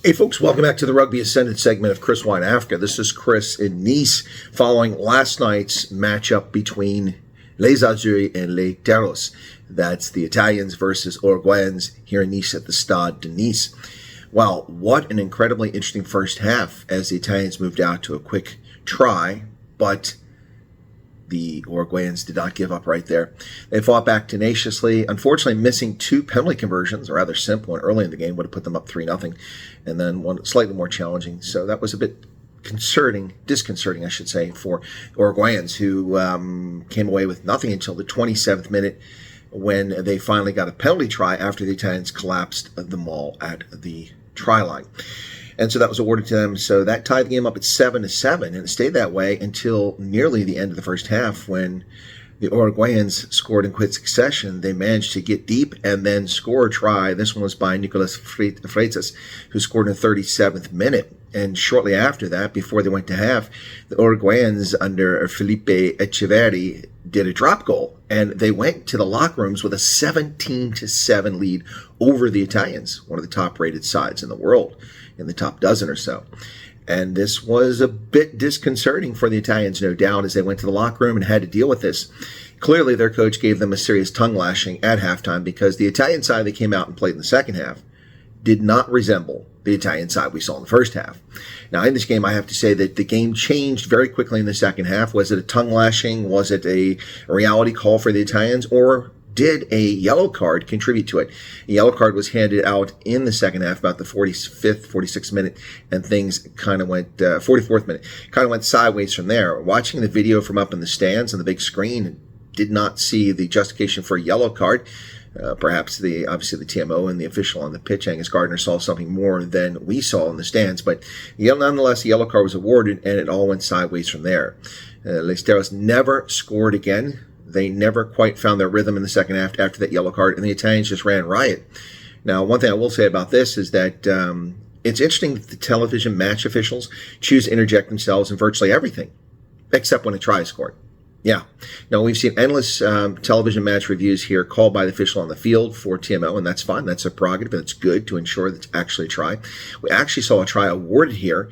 Hey folks, welcome back to the Rugby Ascendant segment of Chris Wyatt Africa. This is Chris in Nice following last night's matchup between Les Azuris and Les Terros. That's the Italians versus Uruguayans here in Nice at the Stade de Nice. Well, what an incredibly interesting first half as the Italians moved out to a quick try, but the Uruguayans did not give up right there. They fought back tenaciously, unfortunately missing two penalty conversions, a rather simple one early in the game, would have put them up 3-0, and then one slightly more challenging. So that was a bit disconcerting, I should say, for Uruguayans, who came away with nothing until the 27th minute when they finally got a penalty try after the Italians collapsed the maul at the try line. And so that was awarded to them. So that tied the game up at 7-7, and it stayed that way until nearly the end of the first half when the Uruguayans scored in quick succession. They managed to get deep and then score a try. This one was by Nicolas Freitas, who scored in the 37th minute. And shortly after that, before they went to half, the Uruguayans under Felipe Echeverri did a drop goal, and they went to the locker rooms with a 17-7 lead over the Italians, one of the top-rated sides in the world, in the top dozen or so. And this was a bit disconcerting for the Italians, no doubt, as they went to the locker room and had to deal with this. Clearly, their coach gave them a serious tongue lashing at halftime because the Italian side they came out and played in the second half did not resemble the Italian side we saw in the first half. Now, in this game, I have to say that the game changed very quickly in the second half. Was it a tongue lashing? Was it a reality call for the Italians? Or did a yellow card contribute to it? A yellow card was handed out in the second half, about the 45th, 46th minute, and things kind of went, 44th minute, kind of went sideways from there. Watching the video from up in the stands on the big screen, did not see the justification for a yellow card. Perhaps obviously the TMO and the official on the pitch, Angus Gardner, saw something more than we saw in the stands. But nonetheless, the yellow card was awarded, and it all went sideways from there. Les Terros never scored again. They never quite found their rhythm in the second half after that yellow card, and the Italians just ran riot. Now, one thing I will say about this is that it's interesting that the television match officials choose to interject themselves in virtually everything, except when a try is scored. Yeah. Now, we've seen endless television match reviews here called by the official on the field for TMO, and that's fine. That's a prerogative, and it's good to ensure that it's actually a try. We actually saw a try awarded here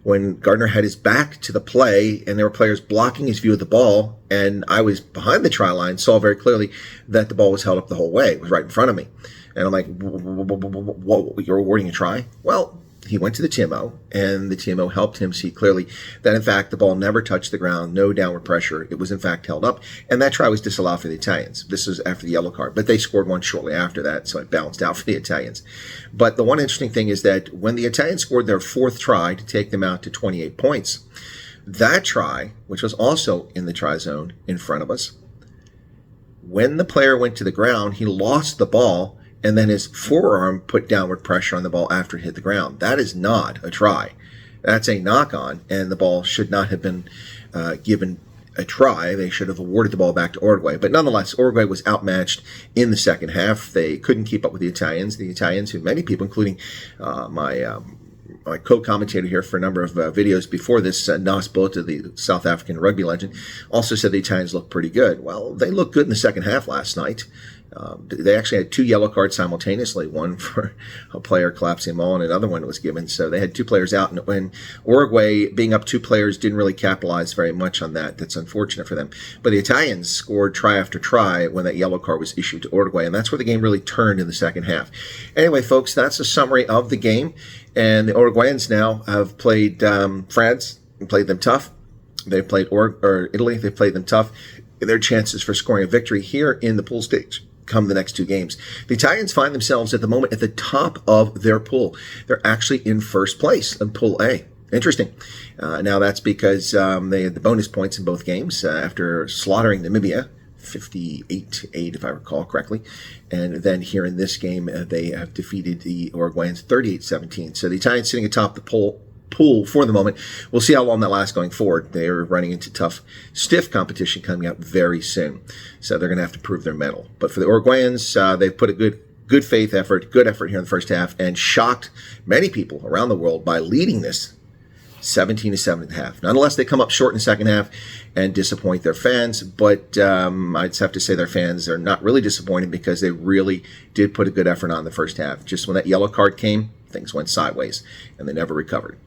when Gardner had his back to the play, and there were players blocking his view of the ball, and I was behind the try line, saw very clearly that the ball was held up the whole way. It was right in front of me. And I'm like, what, you're awarding a try? Well, he went to the TMO, and the TMO helped him see clearly that, in fact, the ball never touched the ground, no downward pressure. It was, in fact, held up, and that try was disallowed for the Italians. This was after the yellow card, but they scored one shortly after that, so it balanced out for the Italians. But the one interesting thing is that when the Italians scored their fourth try to take them out to 28 points, that try, which was also in the try zone in front of us, when the player went to the ground, he lost the ball, and then his forearm put downward pressure on the ball after it hit the ground. That is not a try. That's a knock-on, and the ball should not have been given a try. They should have awarded the ball back to Uruguay. But nonetheless, Uruguay was outmatched in the second half. They couldn't keep up with the Italians. The Italians, who many people, including my co-commentator here for a number of videos before this, Nas Bota, the South African rugby legend, also said the Italians looked pretty good. Well, they looked good in the second half last night. They actually had two yellow cards simultaneously, one for a player collapsing them all and another one was given. So they had two players out. And when Uruguay, being up two players, didn't really capitalize very much on that. That's unfortunate for them. But the Italians scored try after try when that yellow card was issued to Uruguay. And that's where the game really turned in the second half. Anyway, folks, that's a summary of the game. And the Uruguayans now have played France and played them tough. They've played Italy. They've played them tough. Their chances for scoring a victory here in the pool stage come the next two games. The Italians find themselves at the moment at the top of their pool. They're actually in first place in Pool A. Interesting. Now that's because they had the bonus points in both games after slaughtering Namibia 58-8, if I recall correctly. And then here in this game, they have defeated the Uruguayans 38-17. So the Italians sitting atop the pool for the moment. We'll see how long that lasts going forward. They are running into tough, stiff competition coming up very soon. So they're going to have to prove their mettle. But for the Uruguayans, they've put a good faith effort, good effort here in the first half, and shocked many people around the world by leading this 17-7.5. Nonetheless, they come up short in the second half and disappoint their fans. But I'd have to say their fans are not really disappointed because they really did put a good effort on the first half. Just when that yellow card came, things went sideways, and they never recovered.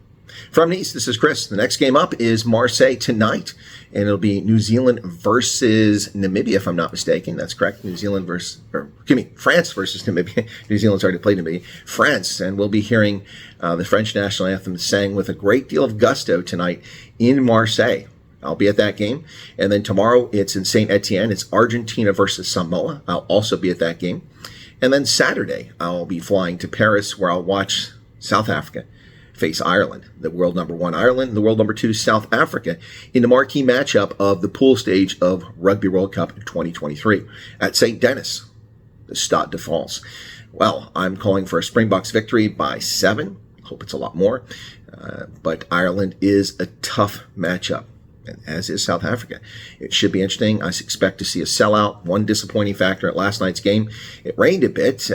From Nice, this is Chris. The next game up is Marseille tonight, and it'll be New Zealand versus Namibia, if I'm not mistaken. That's correct. France versus Namibia. New Zealand's already played Namibia. France, and we'll be hearing the French national anthem sang with a great deal of gusto tonight in Marseille. I'll be at that game. And then tomorrow it's in Saint Etienne. It's Argentina versus Samoa. I'll also be at that game. And then Saturday, I'll be flying to Paris, where I'll watch South Africa face Ireland, the world number 1 Ireland, the world number 2 South Africa, in the marquee matchup of the pool stage of Rugby World Cup 2023 at St. Denis, the Stade de France. Well, I'm calling for a Springboks victory by 7. Hope it's a lot more. But Ireland is a tough matchup, and as is South Africa. It should be interesting. I expect to see a sellout. One disappointing factor at last night's game, it rained a bit,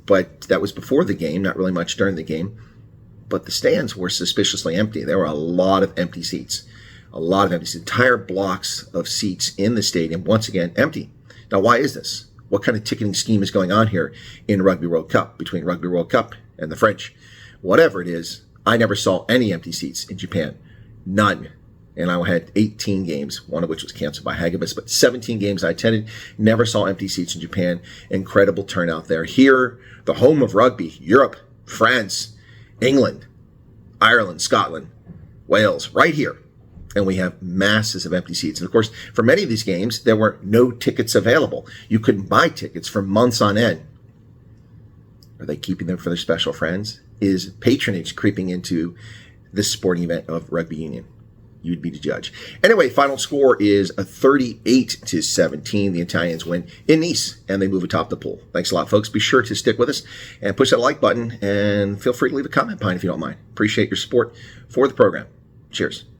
but that was before the game, not really much during the game. But the stands were suspiciously empty. There were a lot of empty seats. Entire blocks of seats in the stadium, once again, empty. Now, why is this? What kind of ticketing scheme is going on here in Rugby World Cup, between Rugby World Cup and the French? Whatever it is, I never saw any empty seats in Japan. None. And I had 18 games, one of which was canceled by Hagibis, but 17 games I attended, never saw empty seats in Japan. Incredible turnout there. Here, the home of rugby, Europe, France, England, Ireland, Scotland, Wales, right here. And we have masses of empty seats. And of course, for many of these games, there were no tickets available. You couldn't buy tickets for months on end. Are they keeping them for their special friends? Is patronage creeping into this sporting event of rugby union? You'd be the judge. Anyway, final score is a 38-17. The Italians win in Nice, and they move atop the pool. Thanks a lot, folks. Be sure to stick with us and push that like button, and feel free to leave a comment behind if you don't mind. Appreciate your support for the program. Cheers.